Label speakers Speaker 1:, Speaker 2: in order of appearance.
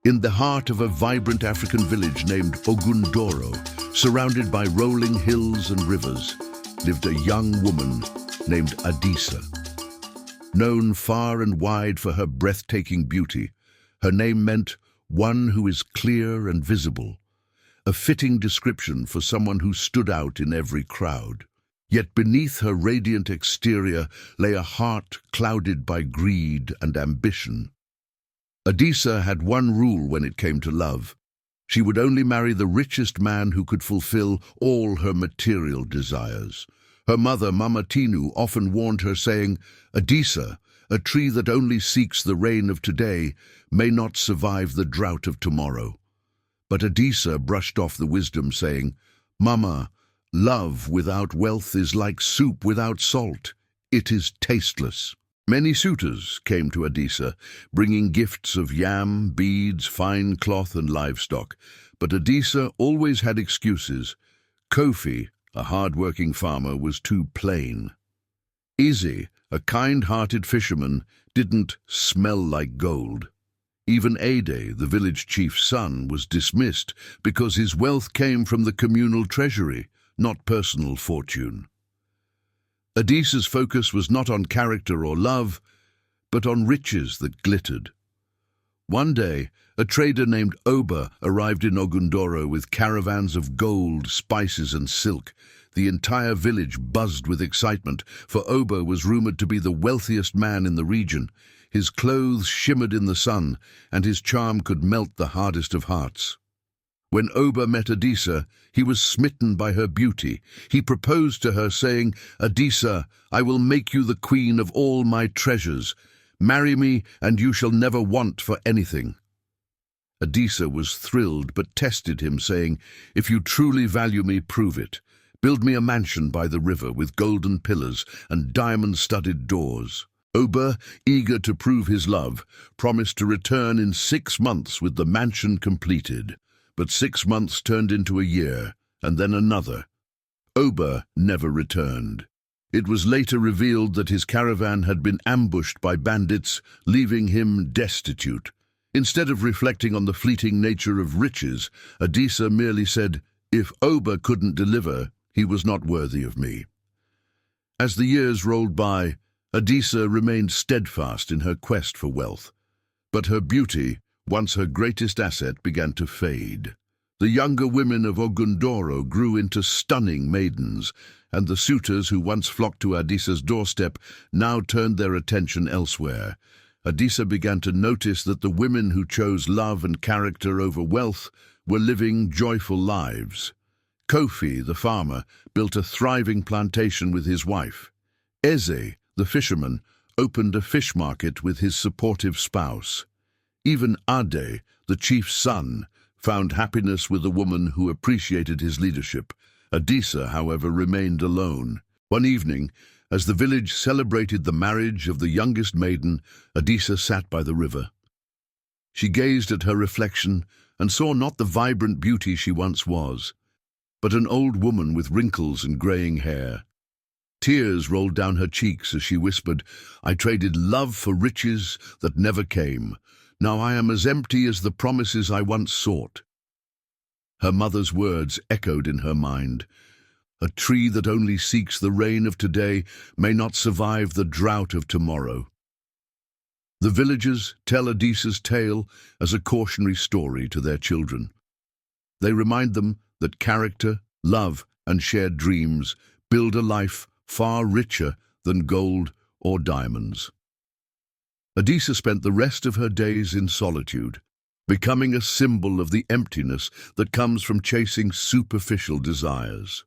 Speaker 1: In the heart of a vibrant African village named Ogundoro, surrounded by rolling hills and rivers, lived a young woman named Adisa. Known far and wide for her breathtaking beauty, her name meant one who is clear and visible, a fitting description for someone who stood out in every crowd. Yet beneath her radiant exterior lay a heart clouded by greed and ambition. Adisa had one rule when it came to love. She would only marry the richest man who could fulfill all her material desires. Her mother, Mama Tinu, often warned her, saying, "Adisa, a tree that only seeks the rain of today may not survive the drought of tomorrow." But Adisa brushed off the wisdom, saying, "Mama, love without wealth is like soup without salt. It is tasteless." Many suitors came to Adisa, bringing gifts of yam, beads, fine cloth and livestock. But Adisa always had excuses. Kofi, a hard-working farmer, was too plain. Izzy, a kind-hearted fisherman, didn't smell like gold. Even Ade, the village chief's son, was dismissed because his wealth came from the communal treasury, not personal fortune. Adisa's focus was not on character or love, but on riches that glittered. One day, a trader named Oba arrived in Ogundoro with caravans of gold, spices and silk. The entire village buzzed with excitement, for Oba was rumored to be the wealthiest man in the region. His clothes shimmered in the sun, and his charm could melt the hardest of hearts. When Oba met Adisa, he was smitten by her beauty. He proposed to her, saying, "Adisa, I will make you the queen of all my treasures. Marry me, and you shall never want for anything." Adisa was thrilled, but tested him, saying, "If you truly value me, prove it. Build me a mansion by the river with golden pillars and diamond-studded doors." Oba, eager to prove his love, promised to return in 6 months with the mansion completed. But 6 months turned into a year, and then another. Oba never returned. It was later revealed that his caravan had been ambushed by bandits, leaving him destitute. Instead of reflecting on the fleeting nature of riches, Adisa merely said, "If Oba couldn't deliver, he was not worthy of me." As the years rolled by, Adisa remained steadfast in her quest for wealth. But her beauty, once her greatest asset, began to fade. The younger women of Ogundoro grew into stunning maidens, and the suitors who once flocked to Adisa's doorstep now turned their attention elsewhere. Adisa began to notice that the women who chose love and character over wealth were living joyful lives. Kofi, the farmer, built a thriving plantation with his wife. Eze, the fisherman, opened a fish market with his supportive spouse. Even Ade, the chief's son, found happiness with a woman who appreciated his leadership. Adisa, however, remained alone. One evening, as the village celebrated the marriage of the youngest maiden, Adisa sat by the river. She gazed at her reflection and saw not the vibrant beauty she once was, but an old woman with wrinkles and graying hair. Tears rolled down her cheeks as she whispered, "I traded love for riches that never came. Now I am as empty as the promises I once sought." Her mother's words echoed in her mind. "A tree that only seeks the rain of today may not survive the drought of tomorrow." The villagers tell Adisa's tale as a cautionary story to their children. They remind them that character, love, and shared dreams build a life far richer than gold or diamonds. Adisa spent the rest of her days in solitude, becoming a symbol of the emptiness that comes from chasing superficial desires.